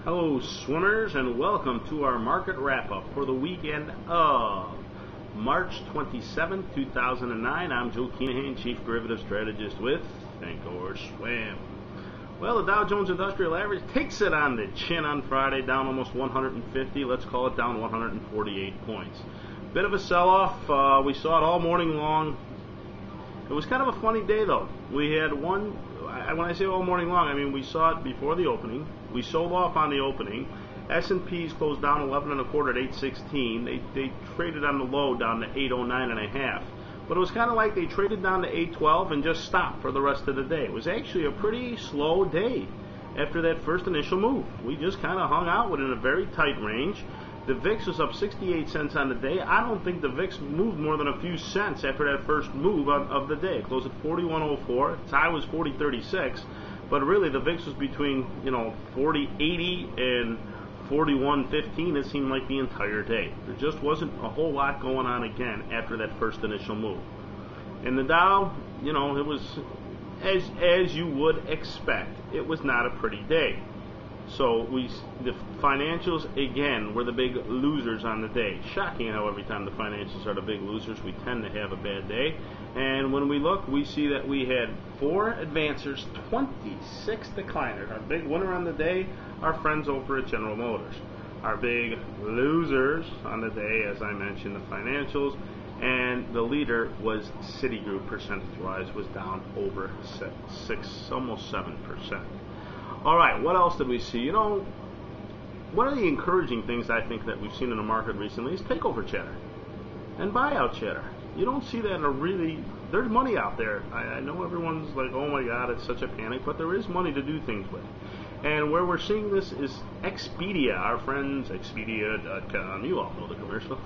Hello swimmers, and welcome to our market wrap-up for the weekend of March 27, 2009. I'm Joe Keenahan, Chief Derivative Strategist with Think or Swim. Well, the Dow Jones Industrial Average takes it on the chin on Friday, down almost 150. Let's call it down 148 points. Bit of a sell-off. We saw it all morning long. It was kind of a funny day, though. We had one, when I say all morning long, I mean we saw it before the opening. We sold off on the opening. S&P's closed down 11 and a quarter at 816. They traded on the low down to 809 and a half. But it was kind of like they traded down to 812 and just stopped for the rest of the day. It was actually a pretty slow day after that first initial move. We just kind of hung out within a very tight range. The VIX was up 68 cents on the day. I don't think the VIX moved more than a few cents after that first move of the day. It closed at 41.04. Tie was 40.36. But really, the VIX was between 40.80 and 41.15. It seemed like the entire day. There just wasn't a whole lot going on again after that first initial move. And the Dow, it was as you would expect. It was not a pretty day. So the financials again were the big losers on the day. Shocking how every time the financials are the big losers, we tend to have a bad day. And when we look, we see that we had 4 advancers, 26 decliners. Our big winner on the day, our friends over at General Motors. Our big losers on the day, as I mentioned, the financials. And the leader was Citigroup, percentage-wise, was down over 6, almost 7%. All right, what else did we see? One of the encouraging things I think that we've seen in the market recently is takeover chatter and buyout chatter. You don't see that in a really, there's money out there. I know everyone's like, oh my God, it's such a panic, but there is money to do things with. And where we're seeing this is Expedia, our friends, Expedia.com. You all know the commercial.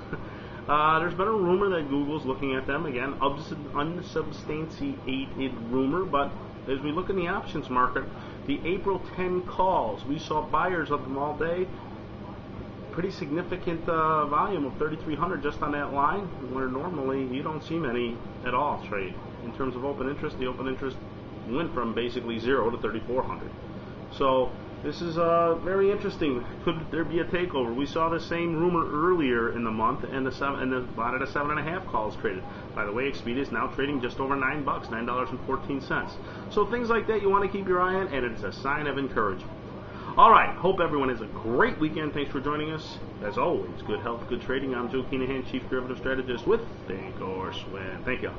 There's been a rumor that Google's looking at them again, unsubstantiated rumor, but as we look in the options market, the April 10 calls, we saw buyers of them all day. Pretty significant volume of 3,300 just on that line, where normally you don't see many at all trade. In terms of open interest, the open interest went from basically 0 to 3,400. So this is very interesting. Could there be a takeover? We saw the same rumor earlier in the month, and a lot of the 7.5 calls traded. By the way, Expedia is now trading just over $9, $9.14. So things like that you want to keep your eye on, and it's a sign of encouragement. All right, hope everyone has a great weekend. Thanks for joining us. As always, good health, good trading. I'm Joe Keenahan, Chief Derivative Strategist with Think or Swim. Thank you.